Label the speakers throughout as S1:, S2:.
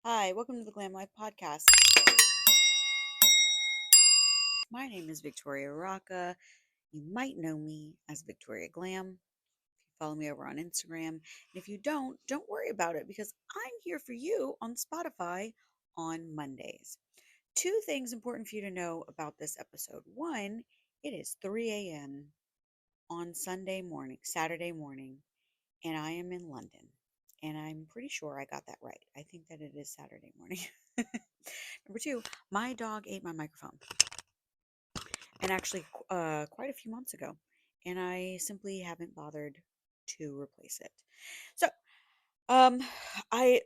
S1: Hi, welcome to the Glam Life Podcast. My name is Victoria Rocca. You might know me as Victoria Glam. If you follow me over on Instagram. And if you don't worry about it because I'm here for you on Spotify on Mondays. Two things important for you to know about this episode. One, it is 3 a.m. on Saturday morning, and I am in London. And I'm pretty sure I got that right. I think that it is Saturday morning. Number two, my dog ate my microphone, and actually quite a few months ago, and I simply haven't bothered to replace it. So, um, I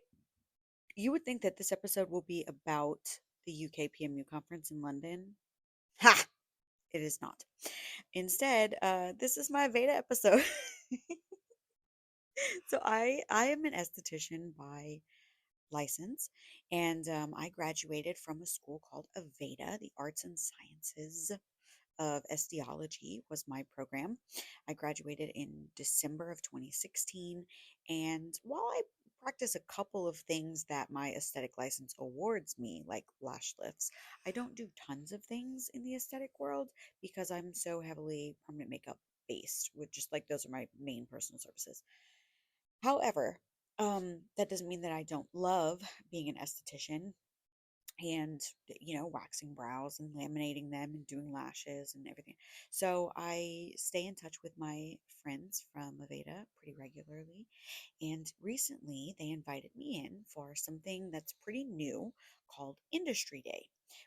S1: you would think that this episode will be about the UK PMU conference in London. Ha! It is not. Instead, this is my Aveda episode. So I am an esthetician by license, and I graduated from a school called Aveda, the Arts and Sciences of Esthetology was my program. I graduated in December of 2016, and while I practice a couple of things that my aesthetic license awards me, like lash lifts, I don't do tons of things in the aesthetic world because I'm so heavily permanent makeup based, with just like those are my main personal services. However, that doesn't mean that I don't love being an esthetician and waxing brows and laminating them and doing lashes and everything. So I stay in touch with my friends from Aveda pretty regularly, and recently they invited me in for something that's pretty new called Industry Day,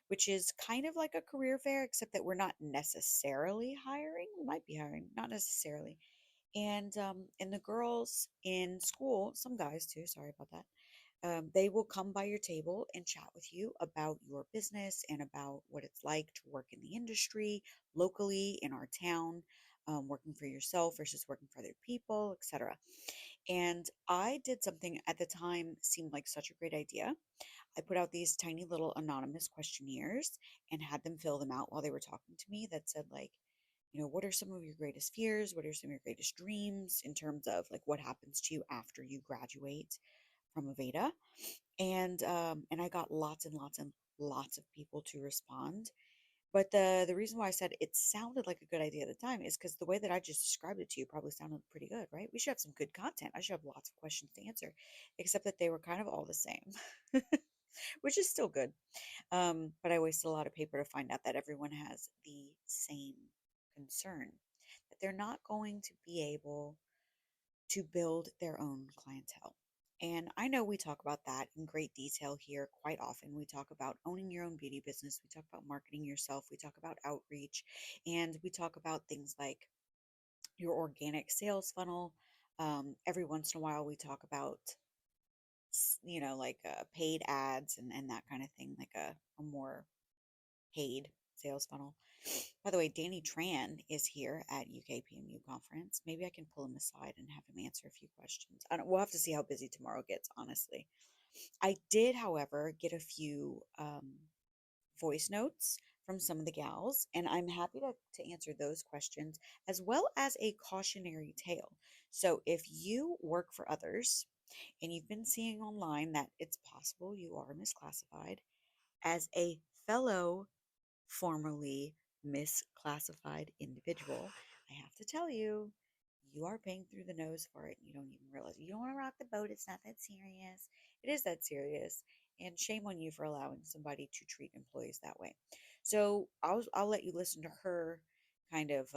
S1: which is kind of like a career fair, except that we're not necessarily hiring. We might be hiring, not necessarily. And the girls in school, some guys too, sorry about that, they will come by your table and chat with you about your business and about what it's like to work in the industry locally in our town, working for yourself versus working for other people, etc. And I did something at the time seemed like such a great idea. I put out these tiny little anonymous questionnaires and had them fill them out while they were talking to me that said, like, what are some of your greatest fears? What are some of your greatest dreams in terms of like what happens to you after you graduate from Aveda? And I got lots and lots and lots of people to respond. But the reason why I said it sounded like a good idea at the time is because the way that I just described it to you probably sounded pretty good, right? We should have some good content. I should have lots of questions to answer, except that they were kind of all the same, which is still good. But I wasted a lot of paper to find out that everyone has the same concern, that they're not going to be able to build their own clientele. And I know we talk about that in great detail here quite often. We talk about owning your own beauty business. We talk about marketing yourself. We talk about outreach. And we talk about things like your organic sales funnel. Every once in a while, we talk about, like paid ads and that kind of thing, like a more paid sales funnel. By the way, Danny Tran is here at UKPMU conference. Maybe I can pull him aside and have him answer a few questions. We'll have to see how busy tomorrow gets, honestly. I did, however, get a few voice notes from some of the gals, and I'm happy to answer those questions as well as a cautionary tale. So if you work for others and you've been seeing online that it's possible you are misclassified, as a fellow formerly misclassified individual, I have to tell you, you are paying through the nose for it. You don't even realize. You don't want to rock the boat. It's not that serious. It is that serious. And shame on you for allowing somebody to treat employees that way. So I'll let you listen to her kind of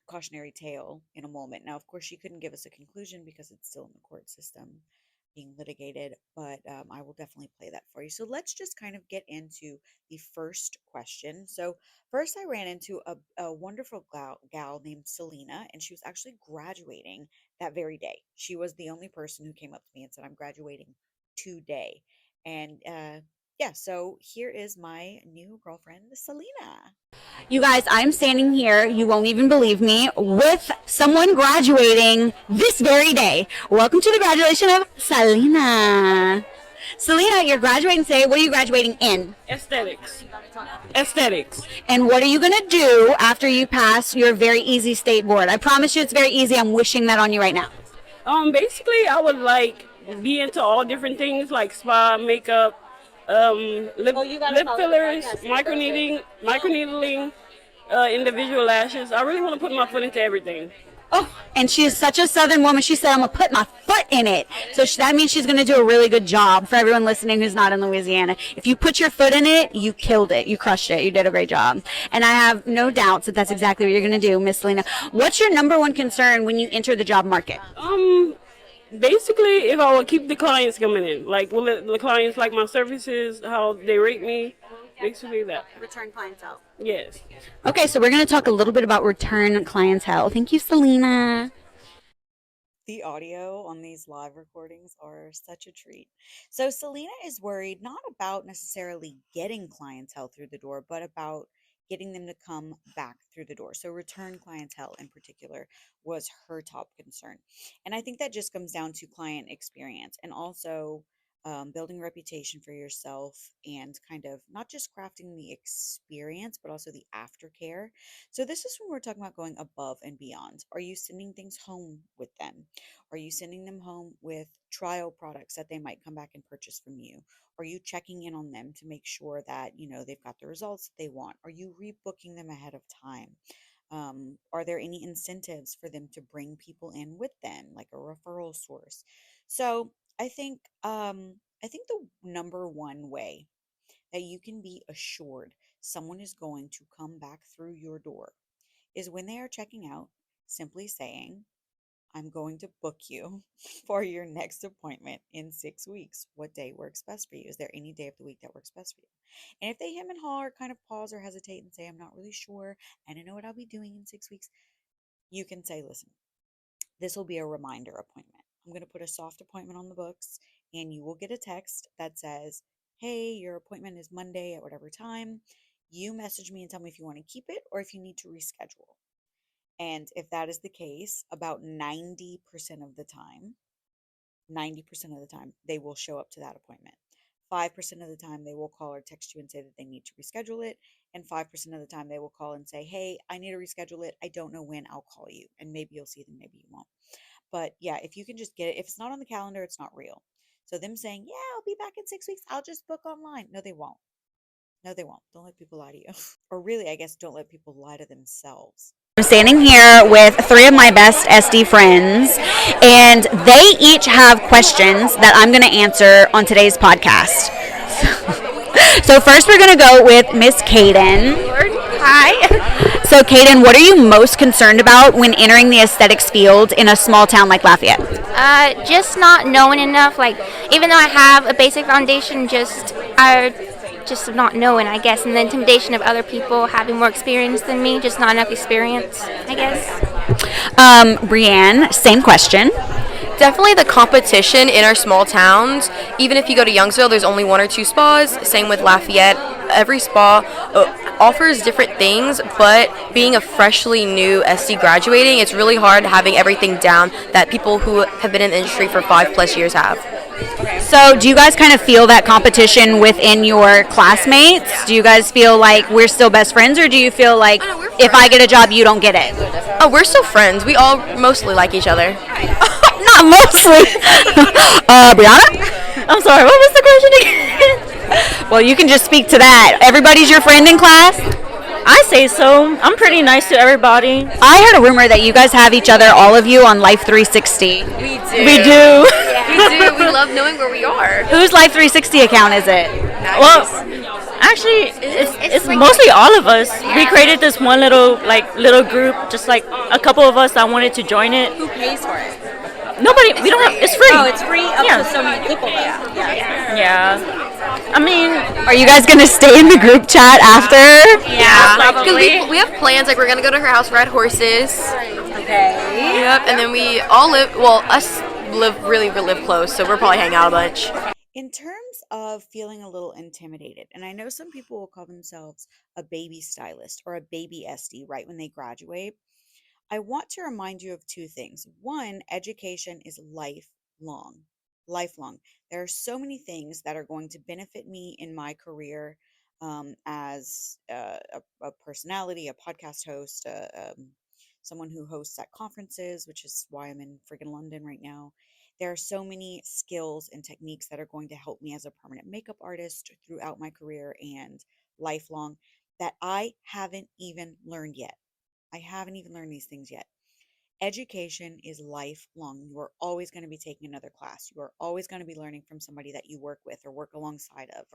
S1: cautionary tale in a moment. Now, of course, she couldn't give us a conclusion because it's still in the court system being litigated, but I will definitely play that for you. So let's just kind of get into the first question. So first, I ran into a wonderful gal named Selena, and she was actually graduating that very day. She was the only person who came up to me and said, "I'm graduating today." And yeah, so here is my new girlfriend, Selena.
S2: You guys, I'm standing here, you won't even believe me, with someone graduating this very day. Welcome to the graduation of Selena. Selena, you're graduating today. What are you graduating in?
S3: Aesthetics. Aesthetics.
S2: And what are you going to do after you pass your very easy state board? I promise you it's very easy. I'm wishing that on you right now.
S3: Basically, I would like be into all different things like spa, makeup, lip fillers, microneedling, individual lashes. I really want to put my foot into everything.
S2: Oh, and she is such a Southern woman. She said, I'm going to put my foot in it. So that means she's going to do a really good job for everyone listening who's not in Louisiana. If you put your foot in it, you killed it. You crushed it. You did a great job. And I have no doubts that that's exactly what you're going to do, Miss Selena. What's your number one concern when you enter the job market?
S3: Basically, if I will keep the clients coming in, like will the clients like my services, how they rate me, basically that.
S2: Return clientele.
S3: Yes.
S2: Okay, so we're going to talk a little bit about return clientele. Thank you, Selena.
S1: The audio on these live recordings are such a treat. So, Selena is worried not about necessarily getting clientele through the door, but about getting them to come back through the door. So, return clientele in particular was her top concern. And I think that just comes down to client experience and also building a reputation for yourself and kind of not just crafting the experience, but also the aftercare. So, this is when we're talking about going above and beyond. Are you sending things home with them? Are you sending them home with trial products that they might come back and purchase from you? Are you checking in on them to make sure that, they've got the results that they want? Are you rebooking them ahead of time? Are there any incentives for them to bring people in with them, like a referral source? So I think the number one way that you can be assured someone is going to come back through your door is when they are checking out, simply saying, I'm going to book you for your next appointment in 6 weeks. What day works best for you? Is there any day of the week that works best for you? And if they hem and haw or kind of pause or hesitate and say, I'm not really sure, I don't know what I'll be doing in 6 weeks, you can say, listen, this will be a reminder appointment. I'm going to put a soft appointment on the books, and you will get a text that says, hey, your appointment is Monday at whatever time. You message me and tell me if you want to keep it or if you need to reschedule. And if that is the case, about 90% of the time, they will show up to that appointment. 5% of the time, they will call or text you and say that they need to reschedule it. And 5% of the time, they will call and say, hey, I need to reschedule it. I don't know when. I'll call you. And maybe you'll see them, maybe you won't. But yeah, if you can just get it, if it's not on the calendar, it's not real. So them saying, yeah, I'll be back in 6 weeks. I'll just book online. No, they won't. No, they won't. Don't let people lie to you. Or really, I guess, don't let people lie to themselves.
S2: I'm standing here with three of my best SD friends, and they each have questions that I'm going to answer on today's podcast. So first, we're going to go with Miss Kaden. Hi. So, Kaden, what are you most concerned about when entering the aesthetics field in a small town like Lafayette?
S4: Just not knowing enough. Like, even though I have a basic foundation, just not knowing, I guess, and the intimidation of other people having more experience than me, just not enough experience, I guess.
S2: Brianne, same question.
S5: Definitely the competition in our small towns. Even if you go to Youngsville, there's only one or two spas. Same with Lafayette. Every spa offers different things, but being a freshly new SD graduating, it's really hard having everything down that people who have been in the industry for 5+ years have.
S2: So, do you guys kind of feel that competition within your classmates? Do you guys feel like we're still best friends, or do you feel like if I get a job, you don't get it?
S5: Oh, we're still friends. We all mostly like each other.
S2: Not mostly. Brianna? I'm sorry, what was the question again? Well, you can just speak to that. Everybody's your friend in class?
S6: I say so. I'm pretty nice to everybody.
S2: I heard a rumor that you guys have each other, all of you, on Life 360.
S5: We do.
S2: We do.
S5: We do. We love knowing where we are.
S2: Whose Life 360 account is it?
S6: Well, actually, it's mostly all of us.
S4: Yeah.
S6: We created this one little group, just like a couple of us that wanted to join it.
S5: Who pays for it?
S6: Nobody. We don't have. It's free.
S2: Oh, it's free up
S6: Yeah.
S2: to so many people, though.
S6: Yeah. I mean,
S2: Are you guys going to stay in the group chat after?
S5: Yeah. Because
S6: probably.
S5: we have plans, like we're going to go to her house, ride horses.
S2: Okay.
S5: Yep. And then we all live, well, us live close, so we'll probably hang out a bunch.
S1: In terms of feeling a little intimidated, and I know some people will call themselves a baby stylist or a baby SD right when they graduate, I want to remind you of two things. One, education is lifelong. Lifelong. There are so many things that are going to benefit me in my career as a personality, a podcast host, someone who hosts at conferences, which is why I'm in friggin' London right now. There are so many skills and techniques that are going to help me as a permanent makeup artist throughout my career and lifelong that I haven't even learned yet. I haven't even learned these things yet. Education is lifelong. You are always going to be taking another class. You are always going to be learning from somebody that you work with or work alongside of,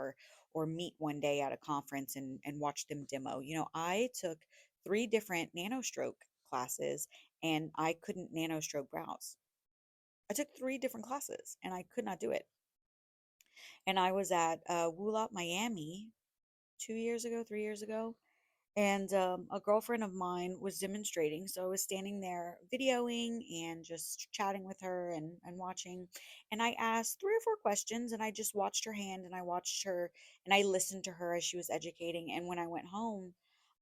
S1: or meet one day at a conference and watch them demo. I took 3 different nanostroke classes and I couldn't nanostroke brows. I took 3 different classes and I could not do it. And I was at Woolop, Miami 2 years ago, 3 years ago, and a girlfriend of mine was demonstrating. So I was standing there videoing and just chatting with her and watching. And I asked 3 or 4 questions and I just watched her hand and I watched her and I listened to her as she was educating. And when I went home,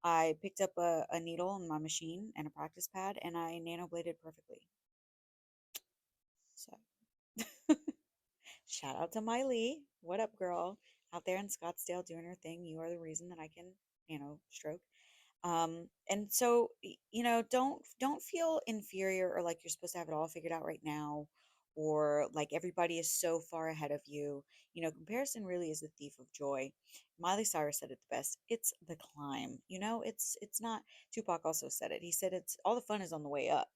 S1: I picked up a needle and my machine and a practice pad and I nanobladed perfectly. So shout out to Miley. What up, girl? Out there in Scottsdale doing her thing. You are the reason that I can stroke. And so don't feel inferior or like you're supposed to have it all figured out right now, or like everybody is so far ahead of you. Comparison really is the thief of joy. Miley Cyrus said it the best. It's the climb. It's not. Tupac also said it. He said it's all the fun is on the way up.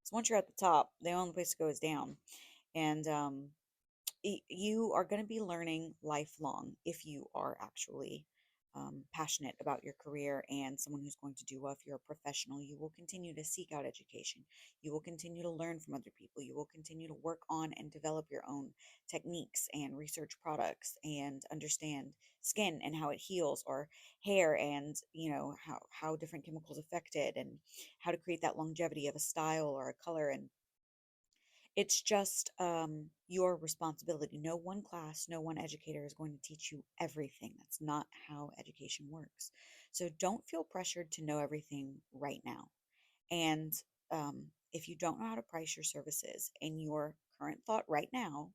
S1: So once you're at the top, the only place to go is down. And you are going to be learning lifelong if you are actually passionate about your career and someone who's going to do well. If you're a professional, you will continue to seek out education. You will continue to learn from other people. You will continue to work on and develop your own techniques and research products and understand skin and how it heals, or hair and how different chemicals affect it, and how to create that longevity of a style or a color. And it's just your responsibility. No one class, no one educator is going to teach you everything. That's not how education works. So don't feel pressured to know everything right now. And if you don't know how to price your services, and your current thought right now,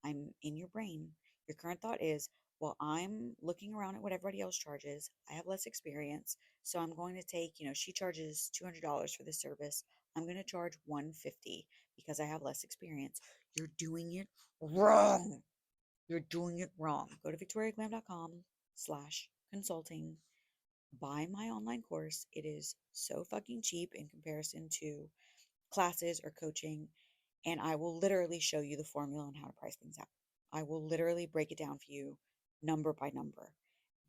S1: I'm in your brain, your current thought is, well, I'm looking around at what everybody else charges. I have less experience. So I'm going to take, she charges $200 for this service. I'm going to charge $150 because I have less experience. You're doing it wrong. You're doing it wrong. Go to victoriaglam.com/consulting. Buy my online course. It is so fucking cheap in comparison to classes or coaching. And I will literally show you the formula on how to price things out. I will literally break it down for you number by number.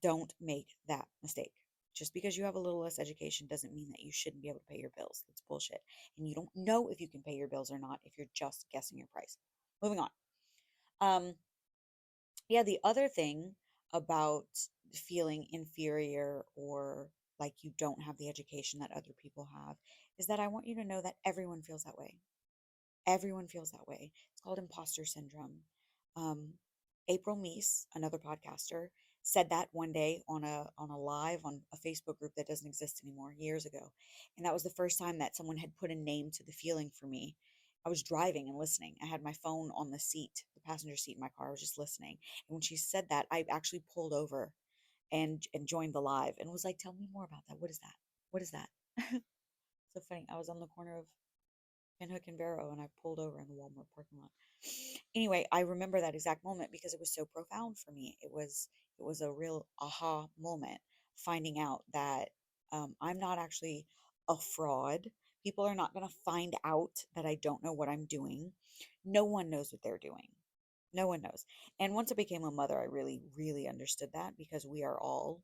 S1: Don't make that mistake. Just because you have a little less education doesn't mean that you shouldn't be able to pay your bills. That's bullshit. And you don't know if you can pay your bills or not if you're just guessing your price. Moving on. Yeah, the other thing about feeling inferior or like you don't have the education that other people have is that I want you to know that everyone feels that way. Everyone feels that way. It's called imposter syndrome. Um, April Meese, another podcaster, said that one day on a live on a Facebook group that doesn't exist anymore, years ago. And that was the first time that someone had put a name to the feeling for me. I was driving and listening. I had my phone on the seat, the passenger seat in my car. I was just listening. And when she said that, I actually pulled over and joined the live and was like, "Tell me more about that. What is that? What is that?" So funny. I was on the corner of Pinhook and Vero, and I pulled over in the Walmart parking lot. Anyway, I remember that exact moment because it was so profound for me. It was a real aha moment, finding out that I'm not actually a fraud. People are not going to find out that I don't know what I'm doing. No one knows what they're doing. No one knows. And once I became a mother, I really, really understood that, because we are all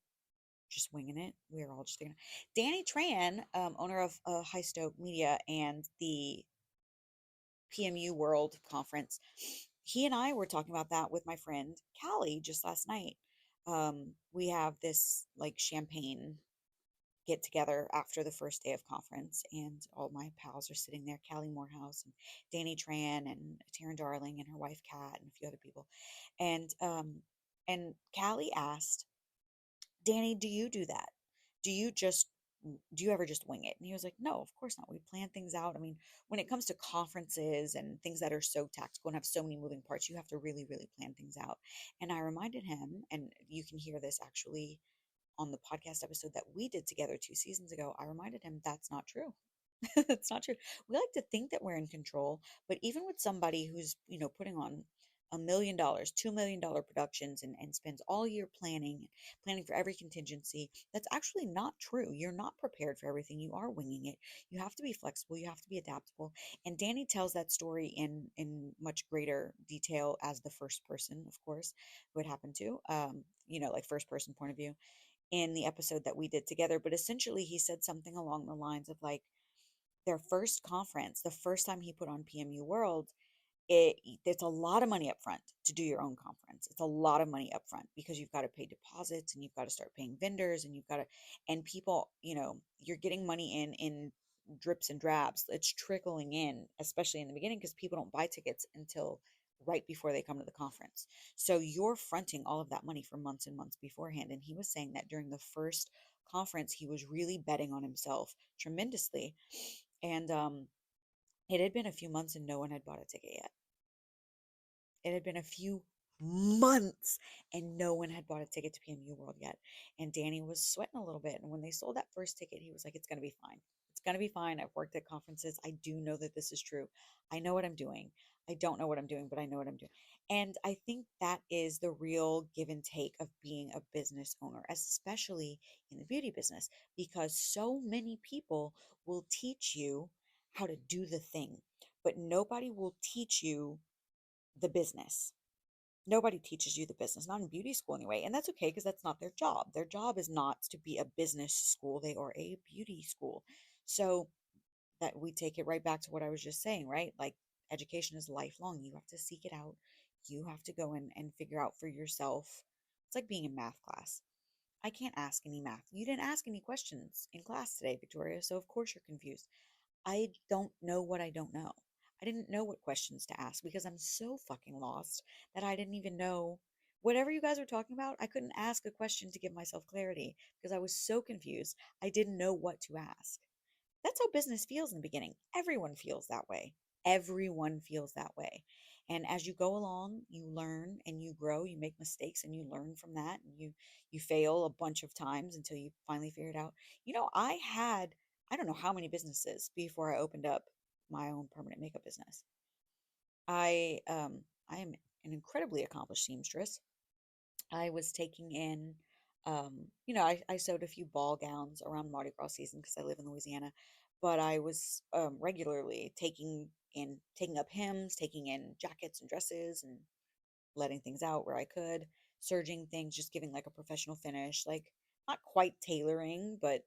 S1: just winging it. We are all just thinking. Danny Tran, owner of High Stoke Media and the PMU World Conference, he and I were talking about that with my friend Callie just last night. We have this like champagne get together after the first day of conference, and all my pals are sitting there: Callie Morehouse and Danny Tran and Taryn Darling and her wife Kat and a few other people. And Callie asked, "Danny, do you do that? Do you just do you ever just wing it?" And he was like, "No, of course not. We plan things out. I mean, when it comes to conferences and things that are so tactical and have so many moving parts, you have to really, really plan things out." And I reminded him, and you can hear this actually on the podcast episode that we did together 2 seasons ago. I reminded him that's not true. It's not true. We like to think that we're in control, but even with somebody who's, putting on $1 million, $2 million productions and spends all year planning for every contingency, that's actually not true. You're not prepared for everything. You are winging it. You have to be flexible. You have to be adaptable. And Danny tells that story in much greater detail as the first person, of course, who it happened to, like first person point of view in the episode that we did together. But essentially, he said something along the lines of like, their first conference, the first time he put on PMU World, it's a lot of money up front to do your own conference. It's a lot of money up front because you've got to pay deposits and you've got to start paying vendors and you've got to, and people, you're getting money in drips and drabs. It's trickling in, especially in the beginning, because people don't buy tickets until right before they come to the conference. So you're fronting all of that money for months and months beforehand. And he was saying that during the first conference, he was really betting on himself tremendously. And it had been a few months and no one had bought a ticket yet. It had been a few months and no one had bought a ticket to PMU World yet. And Danny was sweating a little bit. And when they sold that first ticket, he was like, it's going to be fine. It's going to be fine. I've worked at conferences. I do know that this is true. I know what I'm doing. I don't know what I'm doing, but I know what I'm doing. And I think that is the real give and take of being a business owner, especially in the beauty business, because so many people will teach you how to do the thing, but nobody will teach you the business. Nobody teaches you the business, not in beauty school anyway. And that's okay because that's not their job. Their job is not to be a business school, they are a beauty school. So that we take it right back to what I was just saying, right? Like education is lifelong. You have to seek it out. You have to go in and figure out for yourself. It's like being in math class. I can't ask any math. You didn't ask any questions in class today, Victoria. So of course you're confused. I don't know what I don't know. I didn't know what questions to ask because I'm so fucking lost that I didn't even know whatever you guys were talking about. I couldn't ask a question to give myself clarity because I was so confused. I didn't know what to ask. That's how business feels in the beginning. Everyone feels that way. Everyone feels that way. And as you go along, you learn and you grow, you make mistakes and you learn from that. And you fail a bunch of times until you finally figure it out. I don't know how many businesses before I opened up my own permanent makeup business. I am an incredibly accomplished seamstress. I was taking in, I sewed a few ball gowns around Mardi Gras season because I live in Louisiana, but I was regularly taking up hems, taking in jackets and dresses and letting things out where I could, serging things, just giving like a professional finish, like not quite tailoring, but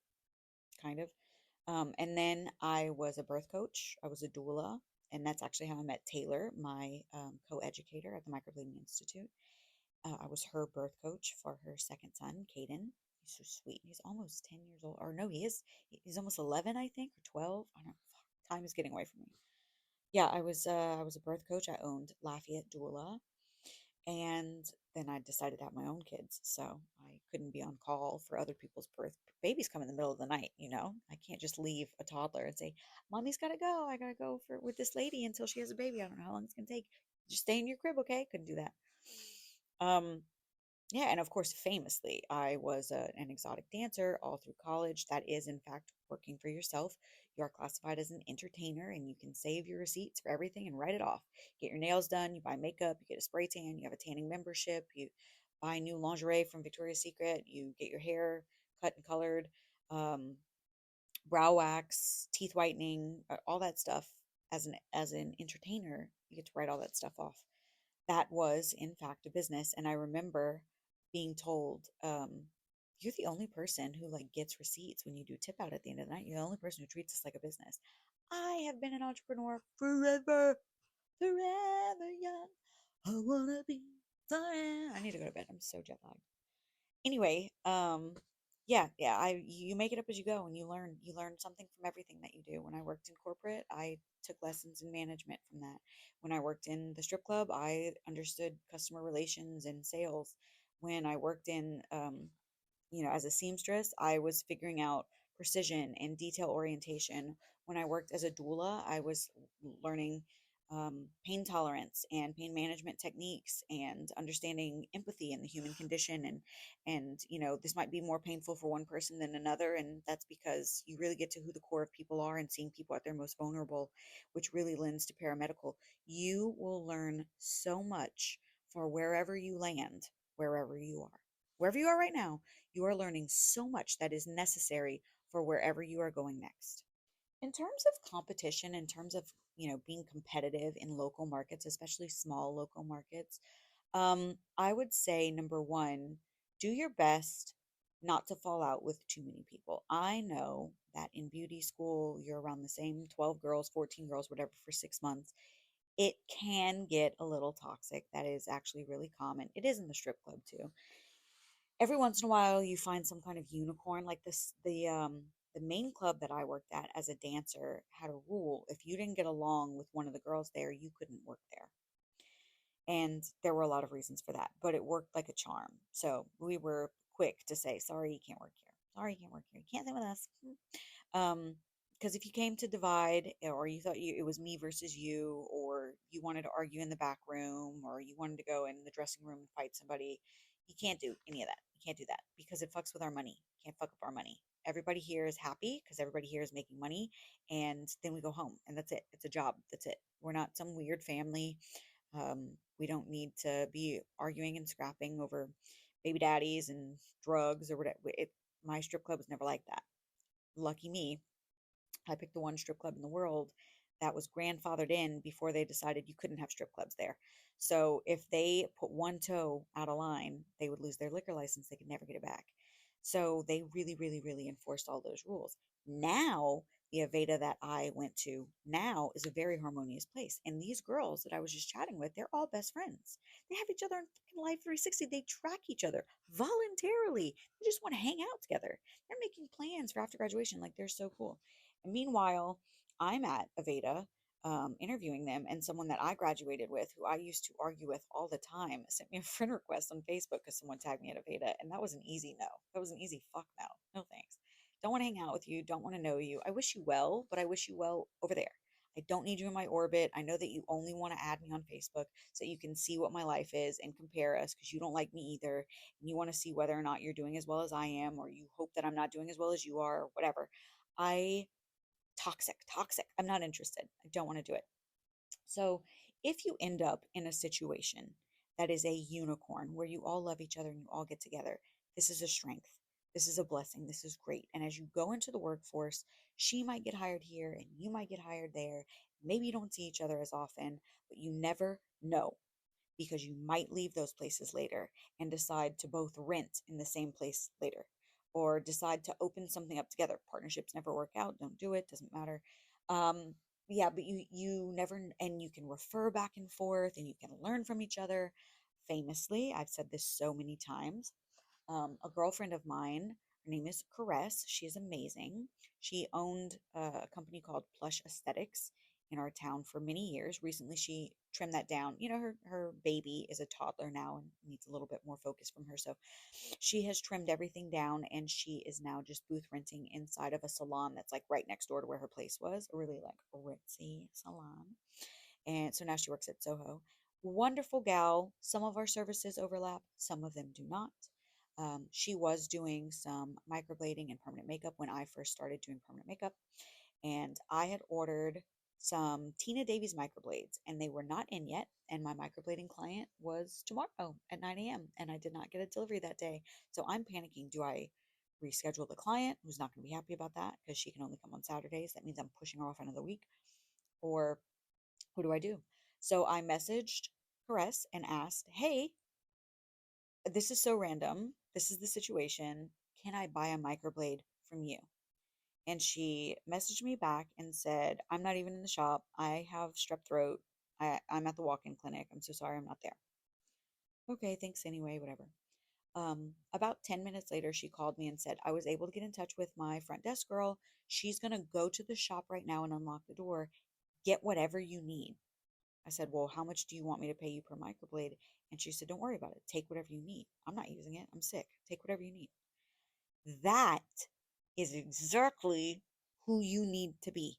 S1: kind of. And then I was a birth coach. I was a doula, and that's actually how I met Taylor, my co-educator at the Microblading Institute. I was her birth coach for her second son, Caden. He's so sweet. He's almost 10 years old. Or no, he is. He's almost 11, I think, or 12. I don't know. Time is getting away from me. Yeah, I was a birth coach. I owned Lafayette Doula, and then I decided to have my own kids, so I couldn't be on call for other people's birth. Babies come in the middle of the night, I can't just leave a toddler and say, "Mommy's got to go. I got to go with this lady until she has a baby. I don't know how long it's gonna take. Just stay in your crib, okay?" Couldn't do that. Um, yeah, and of course, famously, I was an exotic dancer all through college. That is, in fact, working for yourself. You are classified as an entertainer, and you can save your receipts for everything and write it off. Get your nails done, you buy makeup, you get a spray tan, you have a tanning membership, you buy new lingerie from Victoria's Secret, you get your hair cut and colored, um, brow wax, teeth whitening, all that stuff. As an entertainer, you get to write all that stuff off. That was, in fact, a business. And I remember being told, you're the only person who like gets receipts when you do tip out at the end of the night. You're the only person who treats us like a business. I have been an entrepreneur forever, forever young. I wanna be forever. I need to go to bed. I'm so jet lagged. Anyway, yeah, you make it up as you go and you learn something from everything that you do. When I worked in corporate, I took lessons in management from that. When I worked in the strip club, I understood customer relations and sales. When I worked in as a seamstress, I was figuring out precision and detail orientation. When I worked as a doula, I was learning pain tolerance and pain management techniques and understanding empathy in the human condition. And this might be more painful for one person than another, and that's because you really get to who the core of people are and seeing people at their most vulnerable, which really lends to paramedical. You will learn so much for wherever you land, wherever you are. Wherever you are right now, you are learning so much that is necessary for wherever you are going next. In terms of competition, in terms of being competitive in local markets, especially small local markets, I would say number one, do your best not to fall out with too many people. I know that in beauty school, you're around the same 12 girls, 14 girls, whatever, for 6 months. It can get a little toxic. That is actually really common. It is in the strip club too. Every once in a while you find some kind of unicorn like this. The main club that I worked at as a dancer had a rule: if you didn't get along with one of the girls there, you couldn't work there. And there were a lot of reasons for that, but it worked like a charm. So we were quick to say, sorry, you can't work here. Sorry, you can't work here. You can't stay with us. Because if you came to divide, or you thought it was me versus you, or you wanted to argue in the back room, or you wanted to go in the dressing room and fight somebody, you can't do any of that. You can't do that because it fucks with our money. You can't fuck up our money. Everybody here is happy because everybody here is making money, and then we go home, and that's it. It's a job. That's it. We're not some weird family. We don't need to be arguing and scrapping over baby daddies and drugs or whatever. My strip club was never like that. Lucky me, I picked the one strip club in the world that was grandfathered in before they decided you couldn't have strip clubs there. So if they put one toe out of line, they would lose their liquor license. They could never get it back. So they really, really, really enforced all those rules. Now, the Aveda that I went to now is a very harmonious place. And these girls that I was just chatting with, they're all best friends. They have each other on fucking Live 360. They track each other voluntarily. They just want to hang out together. They're making plans for after graduation. Like, they're so cool. And meanwhile, I'm at Aveda interviewing them, and someone that I graduated with, who I used to argue with all the time, sent me a friend request on Facebook because someone tagged me at Aveda, and that was an easy no. That was an easy fuck no. No thanks. Don't want to hang out with you. Don't want to know you. I wish you well, but I wish you well over there. I don't need you in my orbit. I know that you only want to add me on Facebook so you can see what my life is and compare us because you don't like me either. And you want to see whether or not you're doing as well as I am, or you hope that I'm not doing as well as you are, or whatever. I toxic. I'm not interested. I don't want to do it. So if you end up in a situation that is a unicorn where you all love each other and you all get together, this is a strength. This is a blessing. This is great. And as you go into the workforce, she might get hired here and you might get hired there. Maybe you don't see each other as often, but you never know, because you might leave those places later and decide to both rent in the same place later, or decide to open something up together. Partnerships never work out. Don't do it. Doesn't matter. Um, yeah, but you never, and you can refer back and forth and you can learn from each other. Famously, I've said this so many times. A girlfriend of mine, her name is Caress. She is amazing. She owned a company called Plush Aesthetics in our town for many years. Recently, she trimmed that down. Her baby is a toddler now and needs a little bit more focus from her. So she has trimmed everything down, and she is now just booth renting inside of a salon that's like right next door to where her place was, a really like ritzy salon. And so now she works at Soho. Wonderful gal. Some of our services overlap, some of them do not. She was doing some microblading and permanent makeup when I first started doing permanent makeup, and I had ordered some Tina Davies microblades, and they were not in yet. And my microblading client was tomorrow at 9 a.m., and I did not get a delivery that day. So I'm panicking. Do I reschedule the client, who's not going to be happy about that because she can only come on Saturdays? That means I'm pushing her off another week. Or what do I do? So I messaged Caress and asked, hey, this is so random. This is the situation. Can I buy a microblade from you? And she messaged me back and said, I'm not even in the shop. I have strep throat. I'm at the walk-in clinic. I'm so sorry I'm not there. Okay, thanks anyway, whatever. About 10 minutes later, she called me and said, I was able to get in touch with my front desk girl. She's going to go to the shop right now and unlock the door. Get whatever you need. I said, well, how much do you want me to pay you per microblade? And she said, don't worry about it. Take whatever you need. I'm not using it. I'm sick. Take whatever you need. That is exactly who you need to be.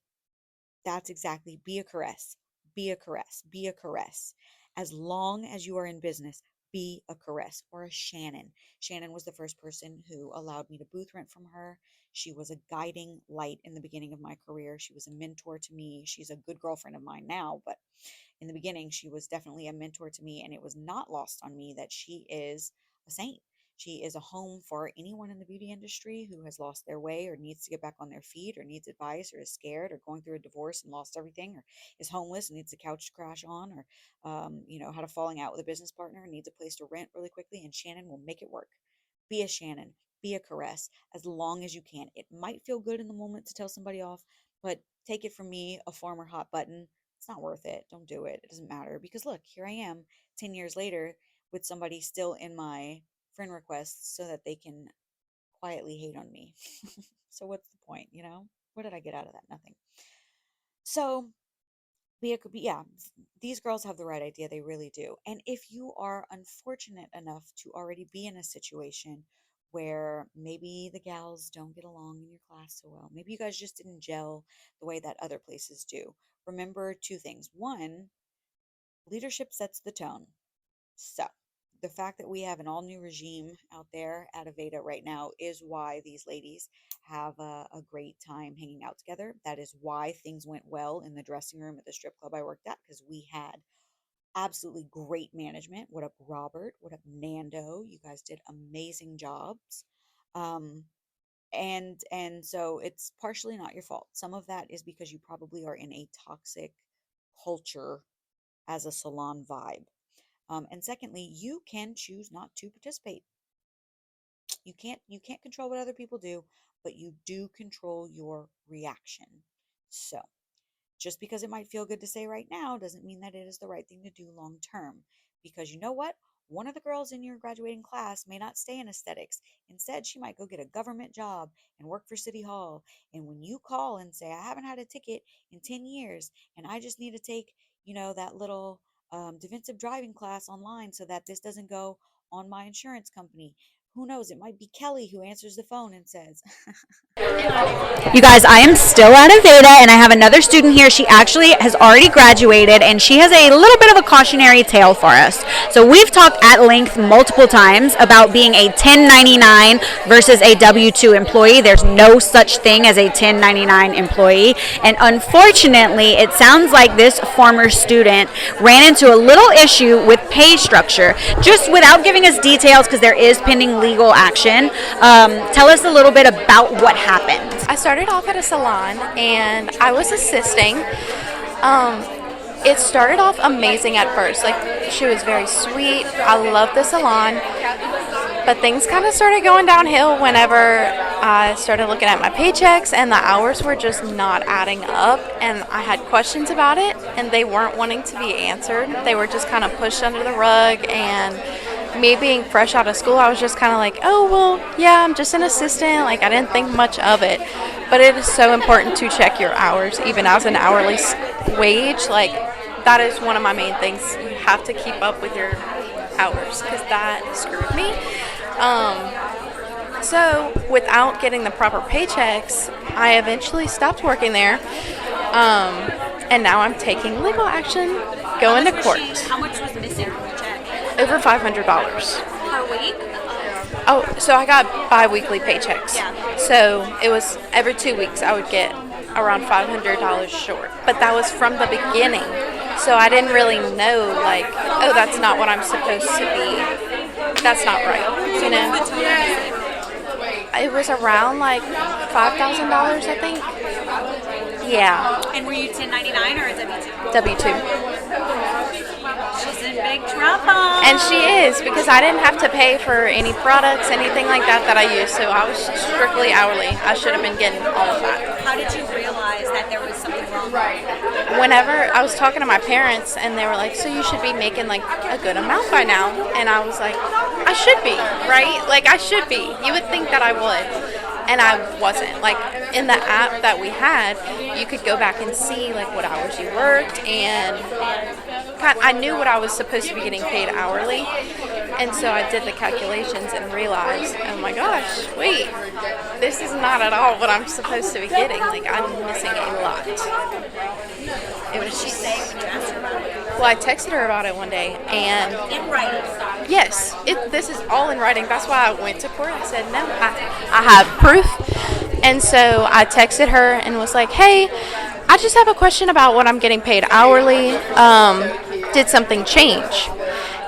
S1: That's exactly. Be a Caress. be a caress, be a caress. As long as you are in business, be a caress or a Shannon. Shannon was the first person who allowed me to booth rent from her. She was a guiding light in the beginning of my career. She was a mentor to me. She's a good girlfriend of mine now, but in the beginning, she was definitely a mentor to me, and it was not lost on me that she is a saint. She is a home for anyone in the beauty industry who has lost their way or needs to get back on their feet or needs advice or is scared or going through a divorce and lost everything or is homeless and needs a couch to crash on or, had a falling out with a business partner and needs a place to rent really quickly. And Shannon will make it work. Be a Shannon. Be a caress as long as you can. It might feel good in the moment to tell somebody off, but take it from me, a former hot button. It's not worth it. Don't do it. It doesn't matter because look, here I am 10 years later with somebody still in my friend requests so that they can quietly hate on me. So what's the point, What did I get out of that? Nothing. So yeah, these girls have the right idea. They really do. And if you are unfortunate enough to already be in a situation where maybe the gals don't get along in your class so well, maybe you guys just didn't gel the way that other places do, remember two things. One, leadership sets the tone. So the fact that we have an all-new regime out there at Aveda right now is why these ladies have a great time hanging out together. That is why things went well in the dressing room at the strip club I worked at, because we had absolutely great management. What up, Robert? What up, Nando? You guys did amazing jobs. And so it's partially not your fault. Some of that is because you probably are in a toxic culture as a salon vibe. And secondly, you can choose not to participate. You can't control what other people do, but you do control your reaction. So just because it might feel good to say right now doesn't mean that it is the right thing to do long term. Because you know what? One of the girls in your graduating class may not stay in aesthetics. Instead, she might go get a government job and work for City Hall. And when you call and say, I haven't had a ticket in 10 years and I just need to take, that little defensive driving class online so that this doesn't go on my insurance company. Who knows? It might be Kelly who answers the phone and says,
S2: You guys, I am still at Aveda, and I have another student here. She actually has already graduated, and she has a little bit of a cautionary tale for us. So we've talked at length multiple times about being a 1099 versus a W-2 employee. There's no such thing as a 1099 employee, and unfortunately, it sounds like this former student ran into a little issue with pay structure. Just without giving us details, because there is pending legal action, tell us a little bit about what happened.
S7: I started off at a salon and I was assisting. It started off amazing at first. Like, she was very sweet. I loved the salon. But things kind of started going downhill whenever I started looking at my paychecks and the hours were just not adding up. And I had questions about it and they weren't wanting to be answered. They were just kind of pushed under the rug, and me being fresh out of school, I was just kind of like, oh, well, yeah, I'm just an assistant. Like, I didn't think much of it. But it is so important to check your hours, even as an hourly wage. Like, that is one of my main things. You have to keep up with your hours, because that screwed me. So without getting the proper paychecks, I eventually stopped working there. And now I'm taking legal action, going to court.
S2: How much was missing from the check?
S7: Over $500.
S2: Per week?
S7: Oh, so I got bi-weekly paychecks.
S2: Yeah.
S7: So it was every 2 weeks I would get around $500 short. But that was from the beginning. So I didn't really know, like, oh, that's not what I'm supposed to be. That's not right, you know? It was around like $5,000, I think. Yeah.
S2: And were you 1099 or a W-2?
S7: W-2.
S2: She's in big trouble.
S7: And she is, because I didn't have to pay for any products, anything like that I used. So I was strictly hourly. I should have been getting all of that.
S2: How did you realize that there was something wrong?
S7: Whenever I was talking to my parents and they were like, so you should be making like a good amount by now. And I was like, I should be, right? Like, I should be. You would think that I would. And I wasn't. Like, in the app that we had, you could go back and see like what hours you worked, and I knew what I was supposed to be getting paid hourly. And so I did the calculations and realized, oh my gosh, wait, this is not at all what I'm supposed to be getting. Like, I'm missing a lot. It
S2: What
S7: was
S2: did she
S7: just,
S2: say when you asked her about it?
S7: well, I texted her about it one day, and
S2: In writing.
S7: yes, this is all in writing. That's why I went to court. I said, no, I have proof. And so I texted her and was like, hey, I just have a question about what I'm getting paid hourly. Did something change?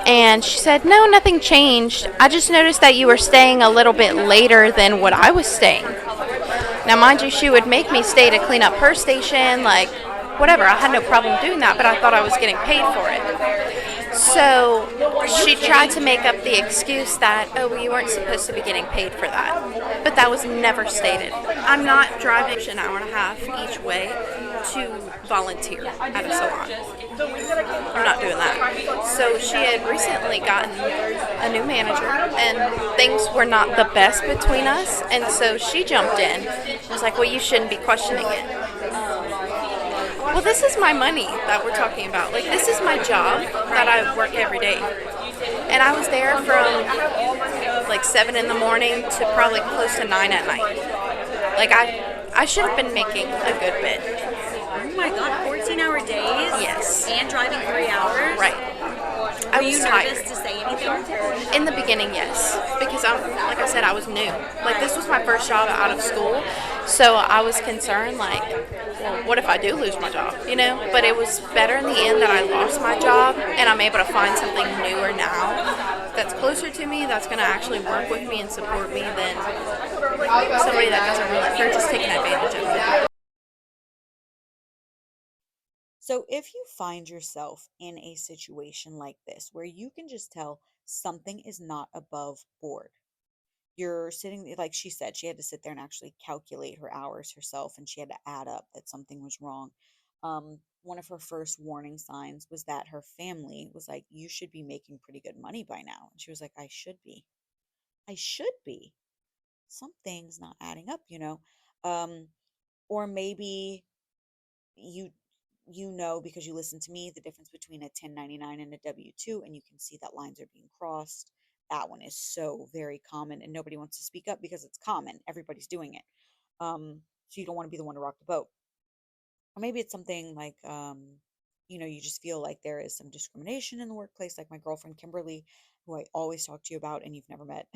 S7: And she said, no, nothing changed. I just noticed that you were staying a little bit later than what I was staying. Now, mind you, she would make me stay to clean up her station, like whatever. I had no problem doing that, but I thought I was getting paid for it. So she tried to make up the excuse that, oh, well, you weren't supposed to be getting paid for that. But that was never stated. I'm not driving an hour and a half each way to volunteer at a salon. I'm not doing that. So she had recently gotten a new manager, and things were not the best between us. And so she jumped in and was like, well, you shouldn't be questioning it. Well, this is my money that we're talking about. Like, this is my job that I work every day. And I was there from like 7 in the morning to probably close to 9 at night. Like, I should have been making a good bit.
S2: Oh my God, 14-hour days?
S7: Yes.
S2: And driving 3 hours?
S7: Right.
S2: Were
S7: I
S2: you
S7: was
S2: nervous
S7: tired.
S2: to say anything?
S7: In the beginning, yes, because like I said, I was new. Like, this was my first job out of school, so I was concerned, like, well, what if I do lose my job, you know? But it was better in the end that I lost my job, and I'm able to find something newer now that's closer to me, that's going to actually work with me and support me than somebody that doesn't really, they're just taking advantage of me.
S1: So if you find yourself in a situation like this where you can just tell something is not above board, you're sitting, like she said, she had to sit there and actually calculate her hours herself, and she had to add up that something was wrong. One of her first warning signs was that her family was like, you should be making pretty good money by now. And she was like, I should be. I should be. Something's not adding up, you know? Um, or maybe you because you listen to me the difference between a 1099 and a W2, and you can see that lines are being crossed. That one is so very common, and nobody wants to speak up because it's common. Everybody's doing it. So you don't want to be the one to rock the boat. Or maybe it's something like you just feel like there is some discrimination in the workplace, like my girlfriend Kimberly, who I always talk to you about and you've never met.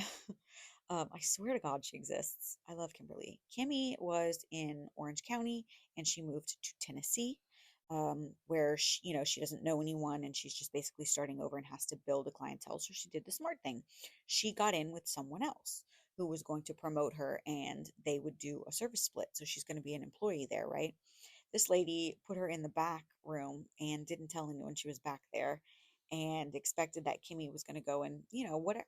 S1: I swear to God she exists. I love Kimberly. Kimmy was in Orange County and she moved to Tennessee, where she doesn't know anyone and she's just basically starting over and has to build a clientele. So she did the smart thing. She got in with someone else who was going to promote her and they would do a service split. So she's going to be an employee there, right? This lady put her in the back room and didn't tell anyone she was back there and expected that Kimmy was going to go and, whatever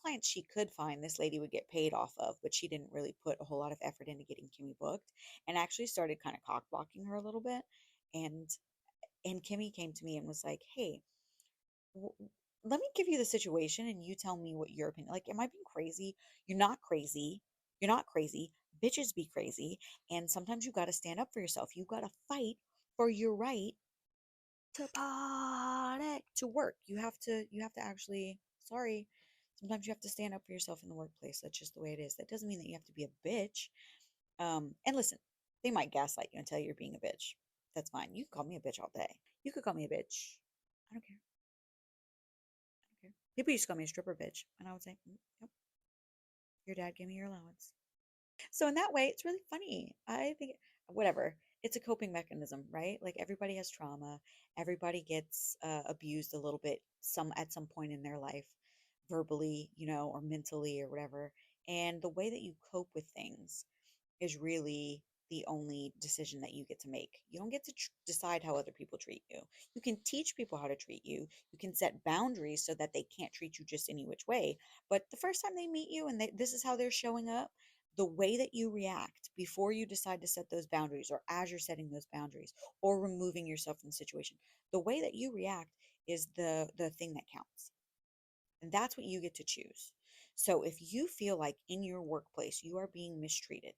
S1: clients she could find, this lady would get paid off of, but she didn't really put a whole lot of effort into getting Kimmy booked and actually started kind of cock blocking her a little bit. And and Kimmy came to me and was like, "Hey, w- let me give you the situation and you tell me what your opinion. Like, am I being crazy? You're not crazy. You're not crazy. Bitches be crazy. And sometimes you got to stand up for yourself. You got to fight for your right to party, to work. You have to actually, sorry, sometimes you have to stand up for yourself in the workplace. That's just the way it is. That doesn't mean that you have to be a bitch. And listen, they might gaslight you and tell you you're being a bitch. That's fine. You can call me a bitch all day. You could call me a bitch. I don't care. Okay. People used to call me a stripper bitch, and I would say, "Yep, your dad gave me your allowance." So in that way, it's really funny. I think whatever. It's a coping mechanism, right? Like everybody has trauma. Everybody gets abused a little bit at some point in their life, verbally, or mentally or whatever. And the way that you cope with things is really the only decision that you get to make. You don't get to decide how other people treat you. You can teach people how to treat you. You can set boundaries so that they can't treat you just any which way. But the first time they meet you and this is how they're showing up, the way that you react before you decide to set those boundaries or as you're setting those boundaries or removing yourself from the situation, the way that you react is the thing that counts. And that's what you get to choose. So if you feel like in your workplace you are being mistreated,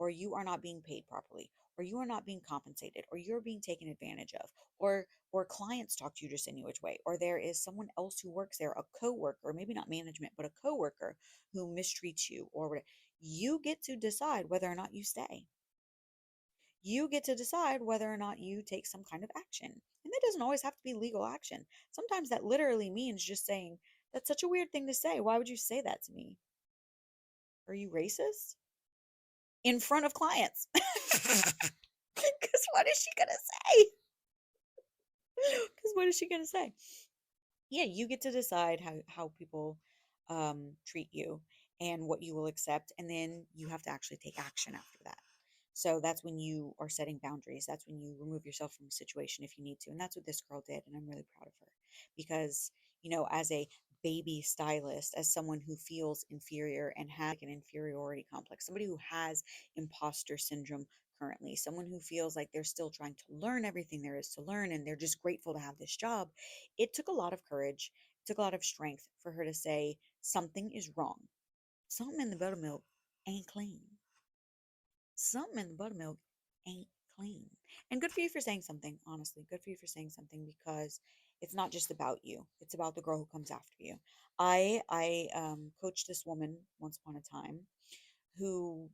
S1: or you are not being paid properly, or you are not being compensated, or you're being taken advantage of, or clients talk to you just any which way, or there is someone else who works there, a coworker, maybe not management, but a coworker who mistreats you, or whatever, you get to decide whether or not you stay. You get to decide whether or not you take some kind of action. And that doesn't always have to be legal action. Sometimes that literally means just saying, that's such a weird thing to say. Why would you say that to me? Are you racist? In front of clients. Because what is she going to say? Because what is she going to say? Yeah, you get to decide how people treat you and what you will accept, and then you have to actually take action after that. So that's when you are setting boundaries. That's when you remove yourself from a situation if you need to, and that's what this girl did, and I'm really proud of her because as a baby stylist, as someone who feels inferior and has like an inferiority complex, somebody who has imposter syndrome currently, someone who feels like they're still trying to learn everything there is to learn and they're just grateful to have this job. It took a lot of courage, it took a lot of strength for her to say something is wrong. Something in the buttermilk ain't clean. Something in the buttermilk ain't clean. And good for you for saying something, honestly. Good for you for saying something because it's not just about you. It's about the girl who comes after you. I coached this woman once upon a time who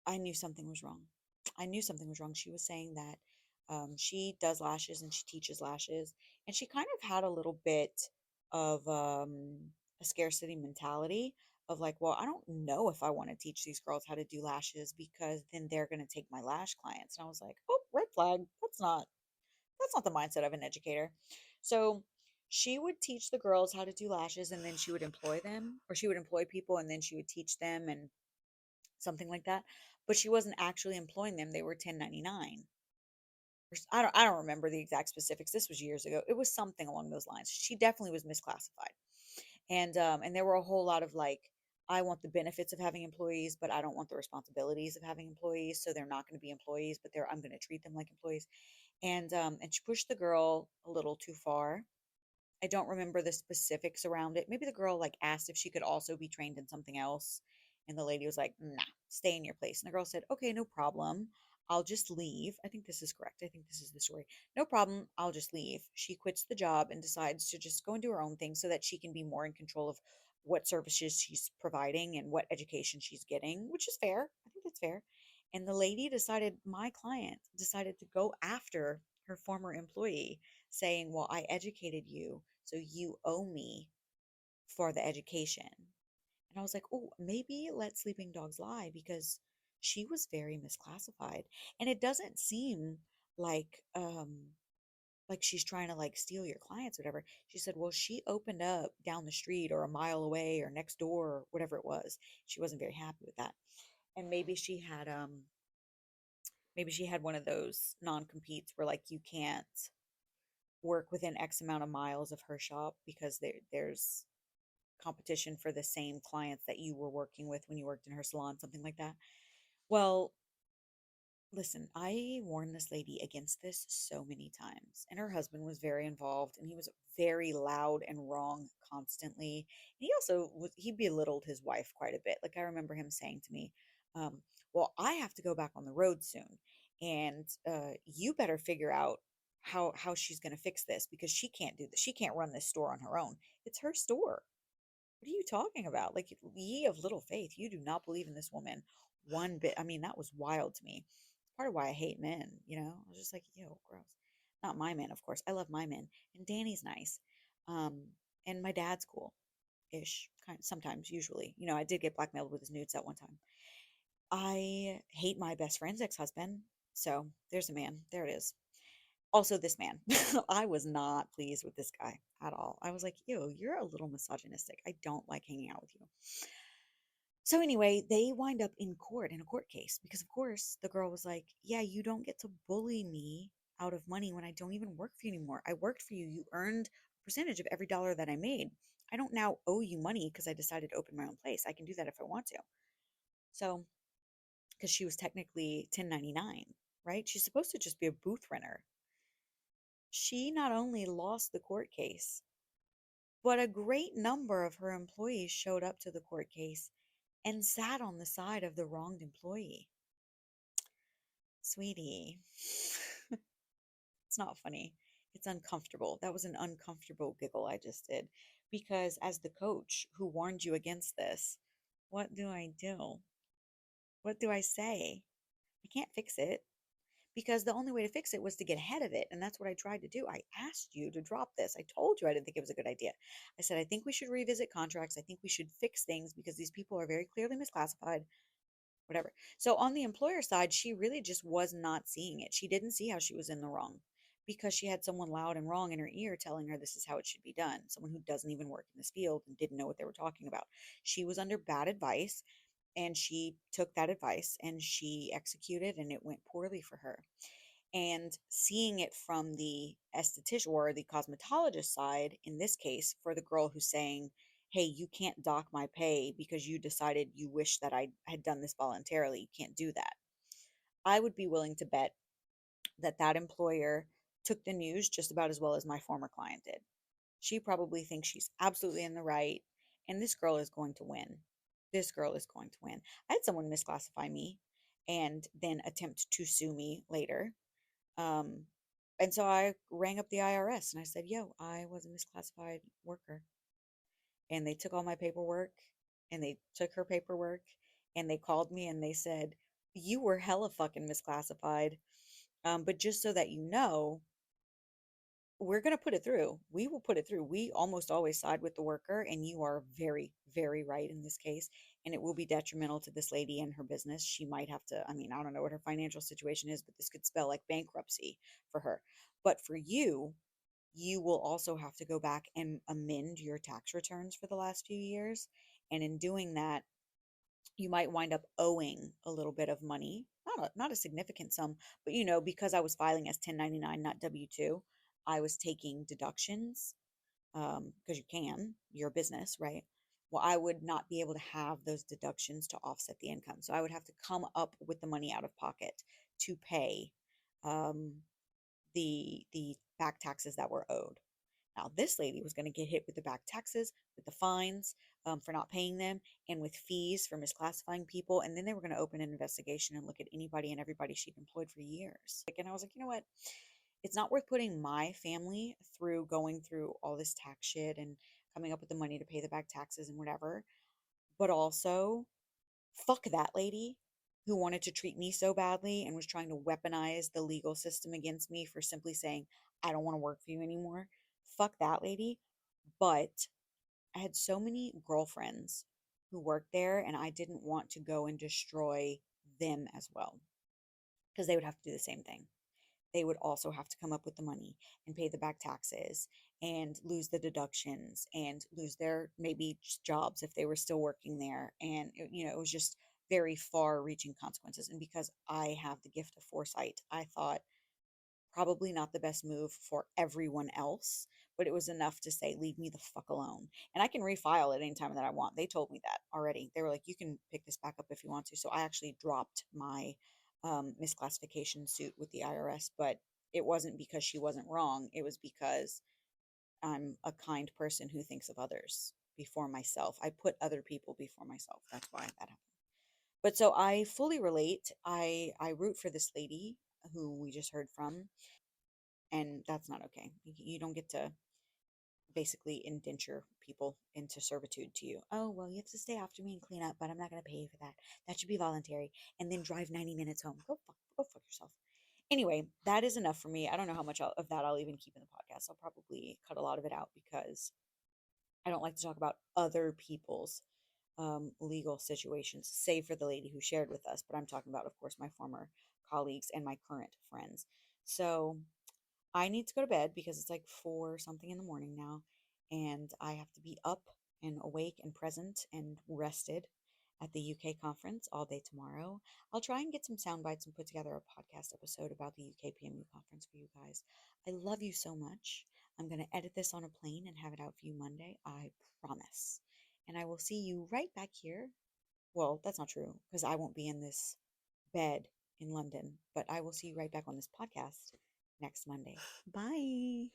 S1: I knew something was wrong. I knew something was wrong. She was saying that she does lashes and she teaches lashes, and she kind of had a little bit of a scarcity mentality of like, well, I don't know if I want to teach these girls how to do lashes because then they're going to take my lash clients. And I was like, oh, red flag. That's not the mindset of an educator. So she would teach the girls how to do lashes and then she would employ them, or she would employ people and then she would teach them and something like that. But she wasn't actually employing them. They were 1099. I don't remember the exact specifics. This was years ago. It was something along those lines. She definitely was misclassified. And there were a whole lot of like, I want the benefits of having employees, but I don't want the responsibilities of having employees. So they're not going to be employees, but I'm going to treat them like employees. And she pushed the girl a little too far. I don't remember the specifics around it. Maybe the girl like asked if she could also be trained in something else. And the lady was like, nah, stay in your place. And the girl said, okay, no problem. I'll just leave. I think this is correct. I think this is the story. No problem. I'll just leave. She quits the job and decides to just go and do her own thing so that she can be more in control of what services she's providing and what education she's getting, which is fair. I think that's fair. And the lady decided, my client decided to go after her former employee saying, well, I educated you, so you owe me for the education. And I was like, oh, maybe let sleeping dogs lie because she was very misclassified. And it doesn't seem like she's trying to like steal your clients or whatever. She said, well, she opened up down the street or a mile away or next door or whatever it was. She wasn't very happy with that. And maybe she had one of those non-competes where like you can't work within X amount of miles of her shop because there's competition for the same clients that you were working with when you worked in her salon, something like that. Well, listen, I warned this lady against this so many times, and her husband was very involved, and he was very loud and wrong constantly. And he belittled his wife quite a bit. Like I remember him saying to me, "Well, I have to go back on the road soon, and you better figure out how she's going to fix this because she can't do this. She can't run this store on her own. It's her store. What are you talking about? Like, ye of little faith, you do not believe in this woman one bit." I mean, that was wild to me. It's part of why I hate men. I was just like, ew, gross. Not my men, of course. I love my men. And Danny's nice. Um, and my dad's cool ish, kind sometimes, usually. I did get blackmailed with his nudes at one time. I hate my best friend's ex-husband. So there's a man. There it is. Also, this man. I was not pleased with this guy at all. I was like, ew, you're a little misogynistic. I don't like hanging out with you. So anyway, they wind up in court, in a court case, because of course the girl was like, yeah, you don't get to bully me out of money when I don't even work for you anymore. I worked for you. You earned a percentage of every dollar that I made. I don't now owe you money because I decided to open my own place. I can do that if I want to. So, because she was technically 1099, right? She's supposed to just be a booth renter. She not only lost the court case, but a great number of her employees showed up to the court case and sat on the side of the wronged employee. Sweetie, it's not funny. It's uncomfortable. That was an uncomfortable giggle I just did. Because as the coach who warned you against this, what do I do? What do I say? I can't fix it. because the only way to fix it was to get ahead of it. And that's what I tried to do. I asked you to drop this. I told you I didn't think it was a good idea. I said, I think we should revisit contracts. I think we should fix things because these people are very clearly misclassified, whatever. So on the employer side, she really just was not seeing it. She didn't see how she was in the wrong because she had someone loud and wrong in her ear telling her this is how it should be done. Someone who doesn't even work in this field and didn't know what they were talking about. She was under bad advice and she took that advice and she executed and it went poorly for her. And seeing it from the esthetician or the cosmetologist side, in this case, for the girl who's saying, hey, you can't dock my pay because you decided you wish that I had done this voluntarily. You can't do that. I would be willing to bet that that employer took the news just about as well as my former client did. She probably thinks she's absolutely in the right, and this girl is going to win. This girl is going to win. I had someone misclassify me and then attempt to sue me later. Um, and so I rang up the IRS and I said, yo, I was a misclassified worker. And they took all my paperwork and they took her paperwork and they called me and they said, you were hella fucking misclassified. But just so that you know, we're going to put it through. We will put it through. We almost always side with the worker, and you are very, very right in this case. And it will be detrimental to this lady and her business. She might have to, I mean, I don't know what her financial situation is, but this could spell like bankruptcy for her. But for you, you will also have to go back and amend your tax returns for the last few years. And in doing that, you might wind up owing a little bit of money, not a significant sum, but because I was filing as 1099, not W-2, I was taking deductions because you can, you're a business, right? Well, I would not be able to have those deductions to offset the income. So I would have to come up with the money out of pocket to pay um, the back taxes that were owed. Now, this lady was going to get hit with the back taxes, with the fines for not paying them, and with fees for misclassifying people. And then they were going to open an investigation and look at anybody and everybody she'd employed for years. And I was like, you know what? It's not worth putting my family through going through all this tax shit and coming up with the money to pay the back taxes and whatever. But also, fuck that lady who wanted to treat me so badly and was trying to weaponize the legal system against me for simply saying, I don't want to work for you anymore. Fuck that lady. But I had so many girlfriends who worked there, and I didn't want to go and destroy them as well because they would have to do the same thing. They would also have to come up with the money and pay the back taxes and lose the deductions and lose their maybe jobs if they were still working there. And, it was just very far reaching consequences. And because I have the gift of foresight, I thought probably not the best move for everyone else, but it was enough to say, leave me the fuck alone. And I can refile it anytime that I want. They told me that already. They were like, you can pick this back up if you want to. So I actually dropped my misclassification suit with the IRS, but it wasn't because she wasn't wrong. It was because I'm a kind person who thinks of others before myself. I put other people before myself. That's why that happened. But so I fully relate. I root for this lady who we just heard from, and that's not okay. You don't get to basically indenture people into servitude to you. Oh, well, you have to stay after me and clean up, but I'm not going to pay you for that. That should be voluntary. And then drive 90 minutes home. Go fuck yourself. Anyway, that is enough for me. I don't know how much of that I'll even keep in the podcast. I'll probably cut a lot of it out because I don't like to talk about other people's legal situations, save for the lady who shared with us. But I'm talking about, of course, my former colleagues and my current friends. So I need to go to bed because it's like 4 something in the morning now, and I have to be up and awake and present and rested at the UK conference all day tomorrow. I'll try and get some sound bites and put together a podcast episode about the UK PMU conference for you guys. I love you so much. I'm going to edit this on a plane and have it out for you Monday. I promise. And I will see you right back here. Well, that's not true because I won't be in this bed in London, but I will see you right back on this podcast next Monday. Bye.